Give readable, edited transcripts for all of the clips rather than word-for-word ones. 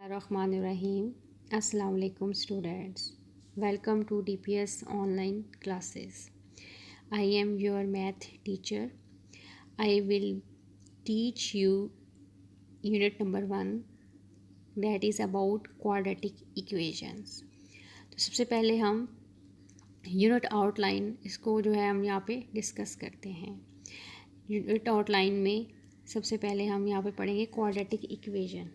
Rahim. Assalamu alaikum students. Welcome to DPS online classes. I am your math teacher. I will teach you unit number 1 that is about quadratic equations. तो सबसे पहले हम unit outline इसको जो है हम यहाँ पे डिस्कस करते हैं। यूनिट आउटलाइन में सबसे पहले हम यहाँ पे पढ़ेंगे quadratic equation.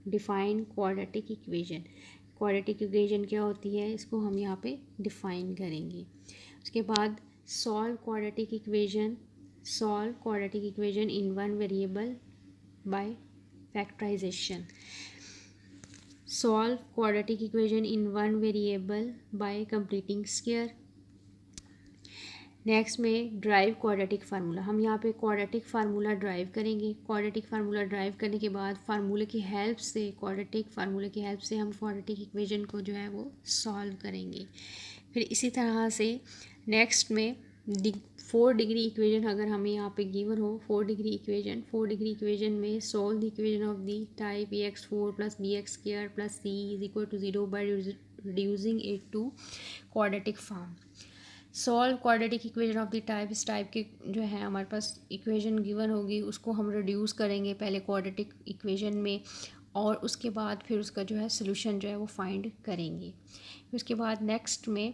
Define quadratic equation. Quadratic equation क्या होती है इसको हम यहाँ पे डिफाइन करेंगे। उसके बाद solve quadratic equation. Solve quadratic equation in one variable by factorisation. Solve quadratic equation in one variable by completing square. Next में ड्राइव क्वाड्रेटिक फार्मूला। हम यहाँ पे क्वाड्रेटिक फार्मूला ड्राइव करेंगे। क्वाड्रेटिक फार्मूला ड्राइव करने के बाद फार्मूले की हेल्प से क्वाड्रेटिक फार्मूले की हेल्प से हम क्वाड्रेटिक इक्वेशन को जो है वो सॉल्व करेंगे। फिर इसी तरह से नेक्स्ट में 4 डिग्री इक्वेशन अगर हमें यहाँ पे गिवन हो 4 डिग्री इक्वेशन में solve the equation of the type ax4 + bx² + c = 0 by reducing it to quadratic form. Solve quadratic equation of the type. इस टाइप के जो है हमारे पास इक्वेशन गिवन होगी उसको हम रिड्यूस करेंगे पहले क्वाड्रेटिक इक्वेशन में और उसके बाद फिर उसका जो है सोल्यूशन जो है वो फाइंड करेंगे। उसके बाद नेक्स्ट में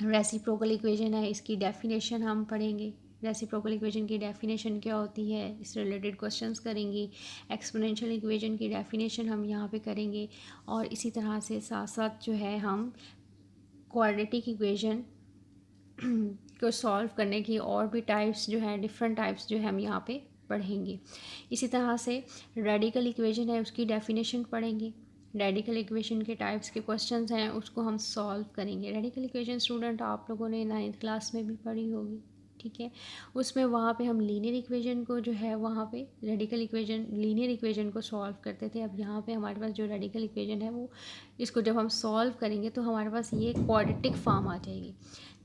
रेसिप्रोकल इक्वेशन है, इसकी डेफिनेशन हम पढ़ेंगे। रेसिप्रोकल इक्वेशन की डेफिनेशन क्या होती है इस रिलेटेड क्वेश्चंस करेंगे। एक्सपोनेंशियल इक्वेशन की डेफिनेशन हम यहाँ पे करेंगे और इसी तरह से साथ साथ जो है हम क्वाड्रेटिक इक्वेशन को सॉल्व करने की और भी टाइप्स जो है डिफरेंट टाइप्स जो है हम यहाँ पे पढ़ेंगे। इसी तरह से रेडिकल इक्वेशन है उसकी डेफिनेशन पढ़ेंगे। रेडिकल इक्वेशन के टाइप्स के क्वेश्चंस हैं उसको हम सॉल्व करेंगे। रेडिकल इक्वेशन स्टूडेंट आप लोगों ने 9th क्लास में भी पढ़ी होगी, ठीक है। उसमें वहाँ पे हम लीनियर इक्वेशन को जो है वहाँ पे लीनियर इक्वेशन को सॉल्व करते थे। अब यहाँ पे हमारे पास जो रेडिकल इक्वेशन है वो इसको जब हम सॉल्व करेंगे तो हमारे पास ये क्वाड्रेटिक फॉर्म आ जाएगी।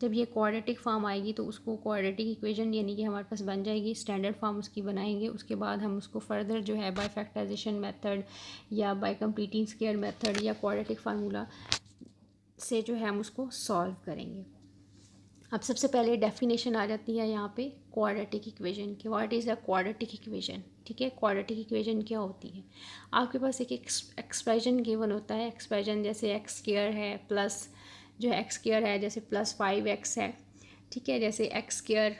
जब ये क्वाड्रेटिक फॉर्म आएगी तो उसको क्वाड्रेटिक इक्वेशन यानी कि हमारे पास बन जाएगी। स्टैंडर्ड फॉर्म उसकी बनाएंगे। उसके बाद हम उसको फर्दर जो है बाय फैक्टराइजेशन मेथड या बाय कंप्लीटिंग स्क्वायर मेथड या क्वाड्रेटिक फार्मूला से जो है हम उसको सॉल्व करेंगे। अब सबसे पहले डेफिनेशन आ जाती है यहाँ पे क्वाड्रेटिक इक्वेशन की। What is a quadratic equation, ठीक है। क्वाड्रेटिक इक्वेशन क्या होती है, आपके पास एक एक्सप्रेशन गिवन होता है। एक्सप्रेशन जैसे x² है प्लस जो है x² है जैसे +5x है, ठीक है। जैसे x²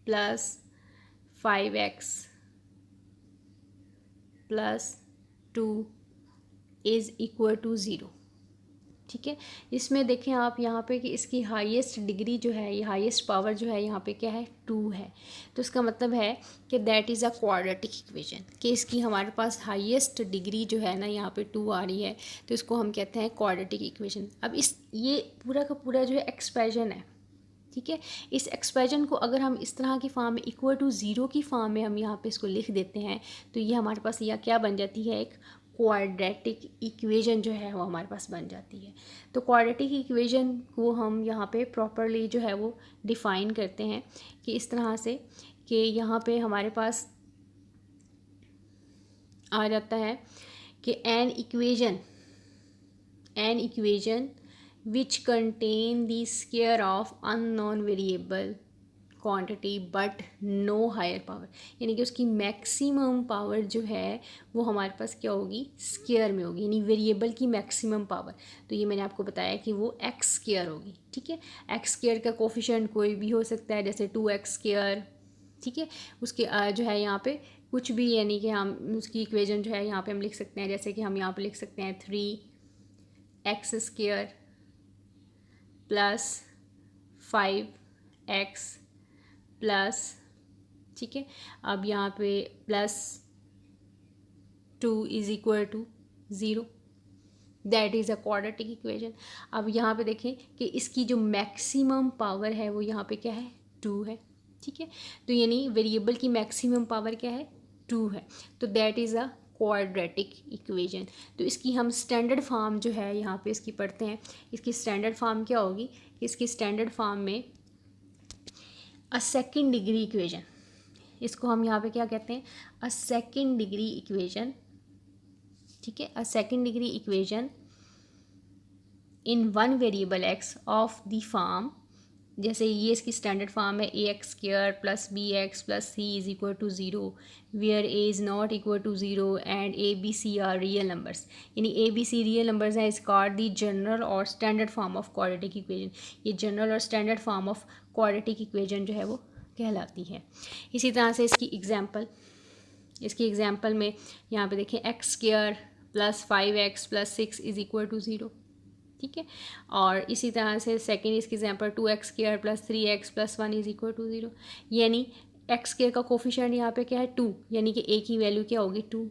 + 5x + 2 = 0, ठीक है। इसमें देखें आप यहाँ पे कि इसकी हाईएस्ट डिग्री जो है ये हाईएस्ट पावर जो है यहाँ पे क्या है 2 है। तो इसका मतलब है कि that is a quadratic equation कि इसकी हमारे पास हाईएस्ट डिग्री जो है ना यहाँ पे 2 आ रही है तो इसको हम कहते हैं क्वाड्रेटिक इक्वेशन। अब ये पूरा का पूरा जो है एक्सप्रेशन है, ठीक है। इस एक्सप्रेशन को अगर हम इस तरह की फॉर्म में =0 की फॉर्म में हम यहाँ पे इसको लिख देते हैं तो ये हमारे पास यह क्या बन जाती है, एक क्वाड्रेटिक इक्वेशन जो है वो हमारे पास बन जाती है। तो क्वाड्रेटिक इक्वेशन को हम यहाँ पे प्रॉपरली जो है वो डिफ़ाइन करते हैं कि इस तरह से कि यहाँ पे हमारे पास आ जाता है कि an equation which contain the square of unknown variable quantity but no higher power, यानी कि उसकी मैक्सिमम पावर जो है वो हमारे पास क्या होगी, स्क्वायर में होगी, यानी वेरिएबल की मैक्सिमम पावर। तो ये मैंने आपको बताया कि वो x² होगी, ठीक है। x² का कोफिशिएंट कोई भी हो सकता है जैसे 2x², ठीक है। उसके जो है यहाँ पे कुछ भी यानी कि हम उसकी इक्वेशन जो है यहाँ पे हम लिख सकते हैं जैसे कि हम यहाँ पे लिख सकते हैं 3x² + 5x प्लस, ठीक है। अब यहाँ पे +2 = 0, that is a quadratic equation. अब यहाँ पे देखें कि इसकी जो मैक्सिमम पावर है वो यहाँ पे क्या है 2 है, ठीक है। तो यानी वेरिएबल की मैक्सिमम पावर क्या है 2 है, तो that is a quadratic equation. तो इसकी हम स्टैंडर्ड फॉर्म जो है यहाँ पे इसकी पढ़ते हैं। इसकी स्टैंडर्ड फॉर्म क्या होगी, इसकी स्टैंडर्ड फॉर्म में अ सेकंड डिग्री इक्वेशन, इसको हम यहाँ पे क्या कहते हैं, अ सेकंड डिग्री इक्वेशन, ठीक है, a second degree equation in one variable x of the form, जैसे ये इसकी स्टैंडर्ड फॉर्म है a x square plus b x plus c is equal to zero, where a is not equal to zero and a b c are real numbers, यानी a b c real numbers हैं, is called the general और standard form of quadratic equation. ये general और standard form of quadratic equation जो है वो कहलाती है। इसी तरह से इसकी एग्जाम्पल में यहाँ पे देखें x square plus 5x plus 6 is equal to zero, ठीक है। और इसी तरह से सेकेंड इसकी example 2x square plus 3x plus 1 is equal to zero, यानी एक्स स्क्वायर का कोफिशिएंट यहाँ पे क्या है 2, यानी कि a की वैल्यू क्या होगी 2,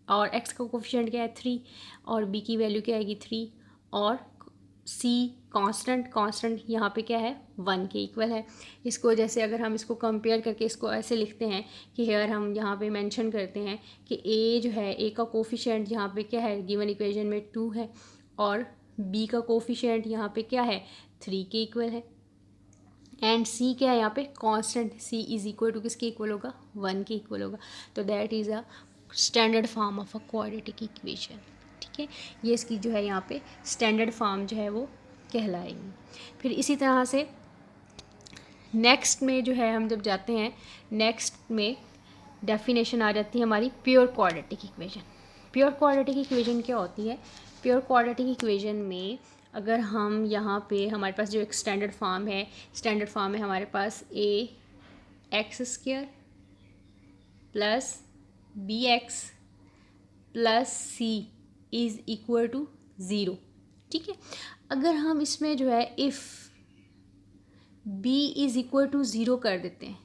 और x का कोफिशिएंट क्या है 3, और b की वैल्यू क्या आएगी 3, और c कांस्टेंट यहाँ पे क्या है 1 के इक्वल है। इसको जैसे अगर हम इसको कंपेयर करके इसको ऐसे लिखते हैं कि हेयर हम यहाँ पे मेंशन करते हैं कि a जो है, a का कोफिशिएंट यहाँ पे क्या है गिवन इक्वेशन में 2 है, और b का कोफिशिएंट यहाँ पे क्या है 3 के इक्वल है, एंड c क्या है यहाँ पे constant, c is equal to किसके इक्वल होगा 1 के इक्वल होगा। तो that is a standard form of a quadratic equation, ठीक है। ये इसकी जो है यहाँ पे स्टैंडर्ड फॉर्म जो है वो कहलाएगी। फिर इसी तरह से नेक्स्ट में जो है हम जब जाते हैं, नेक्स्ट में डेफिनेशन आ जाती है हमारी pure quadratic equation. Pure quadratic equation क्या होती है, प्योर क्वाड्रेटिक इक्वेशन में अगर हम यहाँ पे हमारे पास जो एक स्टैंडर्ड फॉर्म है हमारे पास a x square plus b x plus c is equal to zero, ठीक है। अगर हम इसमें जो है if b is equal to zero कर देते हैं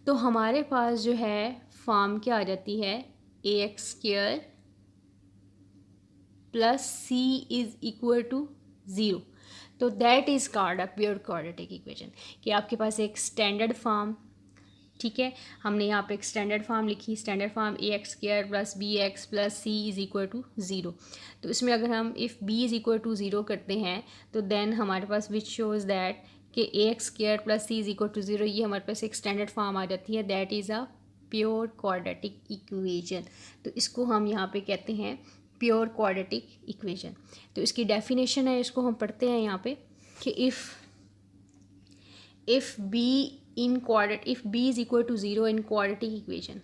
तो हमारे पास जो है फॉर्म क्या आ जाती है a x square plus c is equal to zero. तो that is called a pure quadratic equation, कि आपके पास एक स्टैंडर्ड फॉर्म, ठीक है, हमने यहाँ पे एक स्टैंडर्ड फॉर्म लिखी, standard form a x square plus b x plus c is equal to zero. तो इसमें अगर हम if b is equal to zero करते हैं तो देन हमारे पास विच शोज़ दैट कि a x square plus c is equal to zero, ये हमारे पास एक स्टैंडर्ड फॉर्म आ जाती है, that is a pure quadratic equation. तो इसको हम यहाँ पे कहते हैं प्योर क्वाड्रेटिक इक्वेशन। तो इसकी डेफिनेशन है, इसको हम पढ़ते हैं यहाँ पे कि if b is equal to 0 in quadratic equation,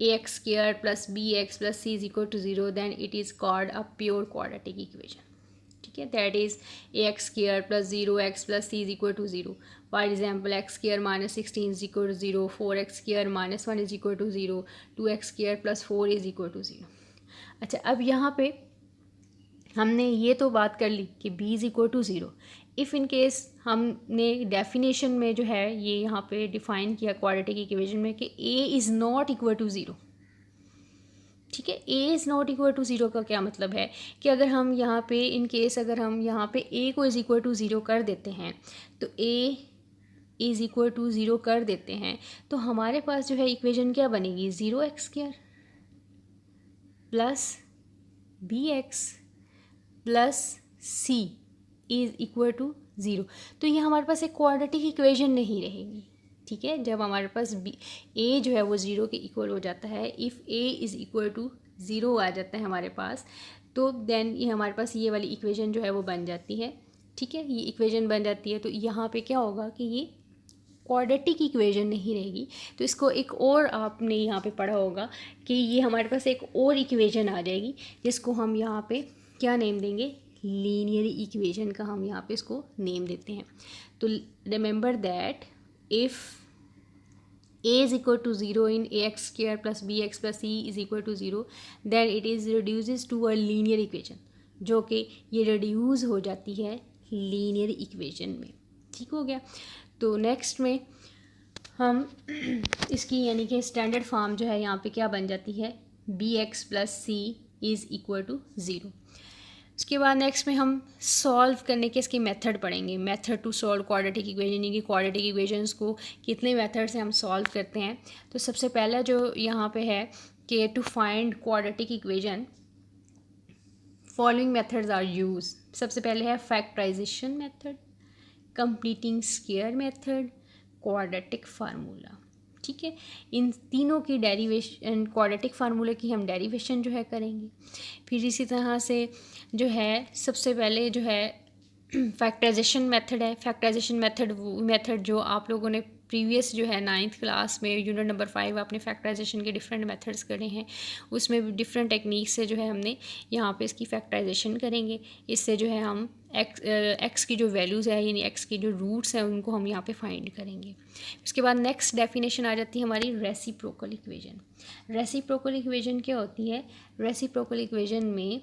ax square plus bx plus c is equal to 0, then it is called a pure quadratic equation, ठीक है। That is ax square plus 0x plus c is equal to 0. For example, x square minus 16 is equal to 0, 4x square minus 1 is equal to 0, 2x square plus 4 is equal to 0. अच्छा, अब यहाँ पे हमने ये तो बात कर ली कि b is equal to zero. If in case हमने डेफिनेशन में जो है ये यहाँ पे डिफ़ाइन किया क्वाड्रेटिक इक्वेशन में कि a is not equal to zero, ठीक है। a is not equal to zero का क्या मतलब है कि अगर हम यहाँ पे इन केस अगर हम यहाँ पे a को इज़ इक्वल टू ज़ीरो कर देते हैं, तो a is equal to zero कर देते हैं तो हमारे पास जो है इक्वेशन क्या बनेगी 0x square plus b x plus c is equal to zero. तो ये हमारे पास एक क्वाड्रेटिक इक्वेशन नहीं रहेगी, ठीक है। जब हमारे पास ए जो है वो ज़ीरो के इक्वल हो जाता है, if a is equal to zero आ जाता है हमारे पास, तो देन ये हमारे पास ये वाली इक्वेशन जो है वो बन जाती है, ठीक है। ये इक्वेशन बन जाती है तो यहाँ पे क्या होगा कि ये क्वाड्रेटिक इक्वेशन नहीं रहेगी। तो इसको एक और आपने यहाँ पे पढ़ा होगा कि ये हमारे पास एक और इक्वेशन आ जाएगी जिसको हम यहाँ पे क्या नेम देंगे, लीनियर इक्वेशन का हम यहाँ पे इसको नेम देते हैं। तो remember that if a is equal to 0 in ax square plus bx plus c is equal to 0, then it is reduces to a linear equation, जो कि ये reduce हो जाती है लीनियर इक्वेशन में, ठीक हो गया। तो नेक्स्ट में हम इसकी यानी कि स्टैंडर्ड फॉर्म जो है यहाँ पे क्या बन जाती है b x plus c is equal to zero. उसके बाद नेक्स्ट में हम सॉल्व करने के इसके मेथड पढ़ेंगे, method to solve quadratic equation, यानी कि क्वाड्रेटिक इक्वेशंस को कितने मेथड से हम सॉल्व करते हैं। तो सबसे पहला जो यहाँ पे है कि to find quadratic equation following methods are use. सबसे पहले है factorization method, completing square method, quadratic formula. ठीक है, इन तीनों की डेरिवेशन, क्वाड्रेटिक फार्मूले की हम डेरिवेशन जो है करेंगे। फिर इसी तरह से जो है सबसे पहले जो है फैक्टराइजेशन मेथड है। फैक्टराइजेशन मेथड जो आप लोगों ने प्रीवियस जो है 9th क्लास में यूनिट नंबर 5 आपने फैक्टराइजेशन के डिफरेंट मेथड्स करे हैं, उसमें डिफरेंट टेक्निक से जो है हमने यहाँ पे इसकी फैक्टराइजेशन करेंगे। इससे जो है हम एक्स की जो वैल्यूज़ है यानी एक्स की जो रूट्स हैं उनको हम यहाँ पे फाइंड करेंगे। उसके बाद नेक्स्ट डेफिनेशन आ जाती है हमारी रेसिप्रोकल इक्वेशन। रेसिप्रोकल इक्वेशन क्या होती है? रेसिप्रोकल इक्वेशन में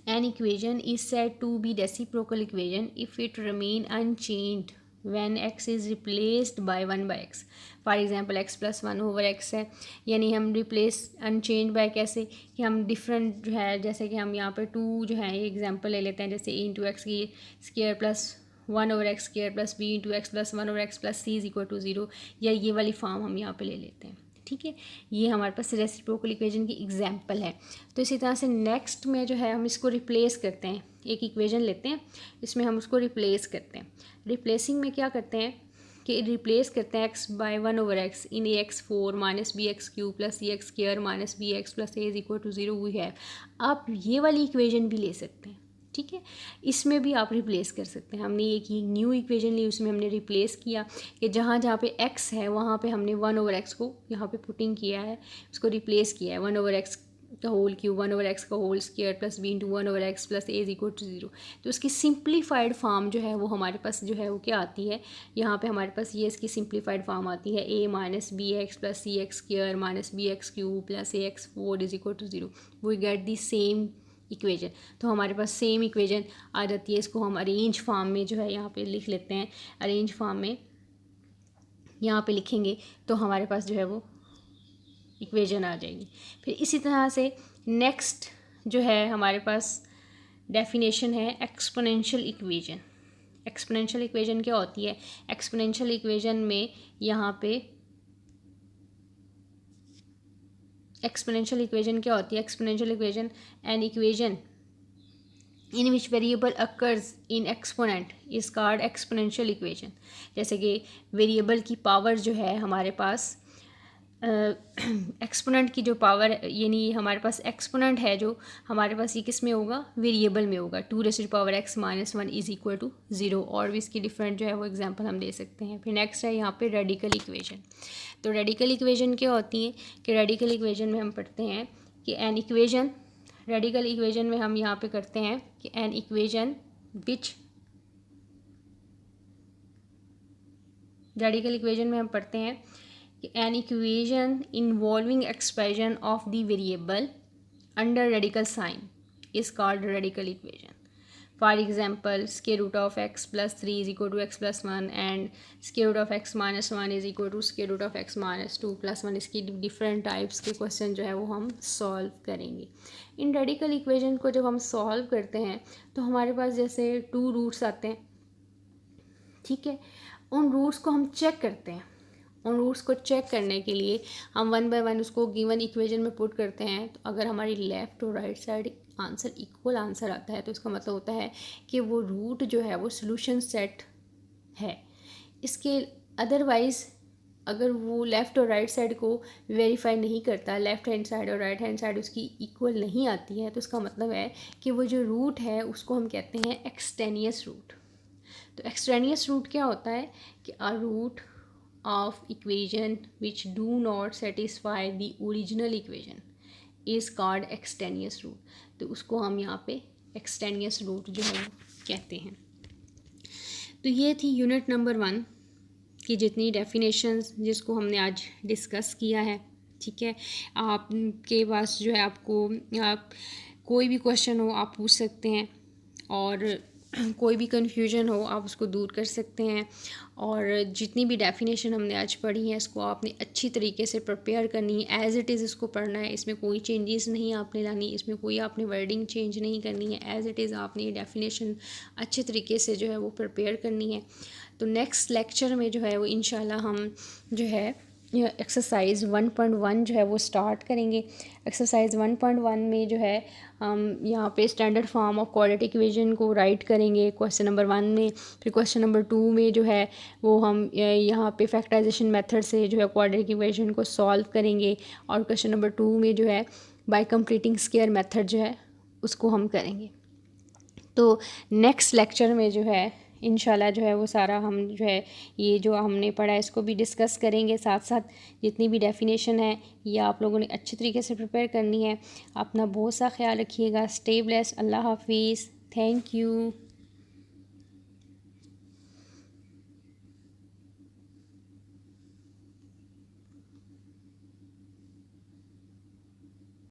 an equation is said to be reciprocal equation if it remain unchanged when x is replaced by 1 by x। For example x plus 1 over x है, यानी हम replace unchange bye कैसे कि हम डिफरेंट जो है, जैसे कि हम यहाँ पे 2 जो है एग्जाम्पल ले लेते हैं, जैसे a इंटू एक्स की square plus 1 over x square plus b into x plus 1 over x plus c is equal to 0, या ये वाली फॉर्म हम यहाँ पे ले लेते हैं। ठीक है, ये हमारे पास रेसिप्रोकल इक्वेशन की एग्जांपल है। तो इसी तरह से नेक्स्ट में जो है हम इसको रिप्लेस करते हैं, एक इक्वेशन लेते हैं, इसमें हम उसको रिप्लेस करते हैं। रिप्लेसिंग में क्या करते हैं कि रिप्लेस करते हैं x by 1 over x in ax4 minus b x cube plus c x square minus b x plus a is equal to 0 we have. आप ये वाली इक्वेशन भी ले सकते हैं। ठीक है, इसमें भी आप रिप्लेस कर सकते हैं। हमने एक न्यू इक्वेशन ली, उसमें हमने रिप्लेस किया कि जहाँ जहाँ पे x है वहाँ पे हमने 1 ओवर एक्स को यहाँ पे पुटिंग किया है, उसको रिप्लेस किया है 1 ओवर एक्स का होल क्यूब 1 ओवर एक्स का whole square plus b into 1 over x plus a is equal to 0। तो उसकी सिंप्लीफाइड फॉर्म जो है वो हमारे पास जो है वो क्या आती है, यहाँ पे हमारे पास ये इसकी सिंप्लीफाइड फॉर्म आती है a minus b x plus c x square minus b x cube plus a x 4 is equal to 0। We get the same equation. तो हमारे पास सेम इक्वेशन आ जाती है। इसको हम अरेंज फॉर्म में जो है यहाँ पे लिख लेते हैं। अरेंज फॉर्म में यहाँ पे लिखेंगे तो हमारे पास जो है वो इक्वेशन आ जाएगी। फिर इसी तरह से नेक्स्ट जो है हमारे पास डेफिनेशन है एक्सपोनेंशियल इक्वेशन। एक्सपोनेंशियल इक्वेशन क्या होती है? एक्सपोनेंशियल इक्वेशन में यहाँ पे एक्सपोनेंशियल इक्वेशन क्या होती है? Exponential equation an equation in which variable occurs in exponent is called exponential equation. जैसे कि वेरिएबल की पावर जो है हमारे पास एक्सपोनेंट की जो पावर यानी हमारे पास एक्सपोनेंट है जो हमारे पास ये किस में होगा? वेरिएबल में होगा। 2 raise to power x minus 1 is equal to 0। और भी इसकी डिफरेंट जो है वो एग्जांपल हम दे सकते हैं। फिर नेक्स्ट है यहाँ पे रेडिकल इक्वेशन। तो रेडिकल इक्वेशन क्या होती है कि रेडिकल इक्वेशन में हम पढ़ते हैं कि एन इक्वेशन, रेडिकल इक्वेशन में हम यहाँ पे करते हैं कि an equation which, radical equation में हम पढ़ते हैं an equation involving expression of the variable under radical sign is called radical equation. For example, square root of x plus 3 is equal to x plus 1 and square root of x minus 1 is equal to square root of x minus 2 plus 1। इसकी different types के question जो है वो हम solve करेंगे। इन radical equation को जब हम सॉल्व करते हैं तो हमारे पास जैसे 2 रूट्स आते हैं। ठीक है, उन रूट्स को हम चेक करते हैं। उन रूट्स को चेक करने के लिए हम 1 बाय 1 उसको गिवन इक्वेशन में पुट करते हैं। तो अगर हमारी लेफ़्ट और right side answer equal answer आता है तो इसका मतलब होता है कि वो रूट जो है वो सॉल्यूशन सेट है। इसके अदरवाइज़ अगर वो लेफ़्ट और राइट साइड को वेरीफाई नहीं करता, लेफ़्ट हैंड साइड और राइट हैंड साइड उसकी इक्वल नहीं आती है, तो इसका मतलब है कि वो जो रूट है उसको हम कहते हैं एक्सटेनियस रूट। तो एक्सटेनियस रूट क्या होता है कि आ root of equation which do not satisfy the original equation is called extraneous root। तो उसको हम यहाँ पे extraneous root जो है कहते हैं। तो ये थी यूनिट नंबर 1 की जितनी डेफिनेशंस जिसको हमने आज डिस्कस किया है। ठीक है, आपके पास जो है आपको आप कोई भी क्वेश्चन हो आप पूछ सकते हैं और कोई भी कन्फ्यूजन हो आप उसको दूर कर सकते हैं। और जितनी भी डेफिनेशन हमने आज पढ़ी है इसको आपने अच्छी तरीके से प्रिपेयर करनी है, एज़ इट इज़ इसको पढ़ना है। इसमें कोई चेंजेस नहीं आपने लानी, इसमें कोई आपने वर्डिंग चेंज नहीं करनी है। एज़ इट इज़ आपने ये डेफिनेशन अच्छे तरीके से जो है वो प्रिपेयर करनी है। तो नेक्स्ट लेक्चर में जो है वो इंशाल्लाह हम जो है एक्सरसाइज 1.1 जो है वो स्टार्ट करेंगे। एक्सरसाइज 1.1 में जो है हम यहाँ पे standard form of quadratic equation को राइट करेंगे क्वेश्चन नंबर 1 में। फिर क्वेश्चन नंबर 2 में जो है वो हम यहाँ पे फैक्टराइजेशन मेथड से जो है क्वाड्रेटिक इक्वेशन को सॉल्व करेंगे। और क्वेश्चन नंबर 2 में जो है बाय कंप्लीटिंग स्क्वायर मेथड जो है उसको हम करेंगे। तो नेक्स्ट लेक्चर में जो है इंशाल्लाह जो है वो सारा हम जो है ये जो हमने पढ़ा है इसको भी डिस्कस करेंगे। साथ साथ जितनी भी डेफिनेशन है ये आप लोगों ने अच्छी तरीके से प्रिपेयर करनी है। अपना बहुत सा ख्याल रखिएगा। Stay blessed. अल्लाह हाफिज़। Thank you.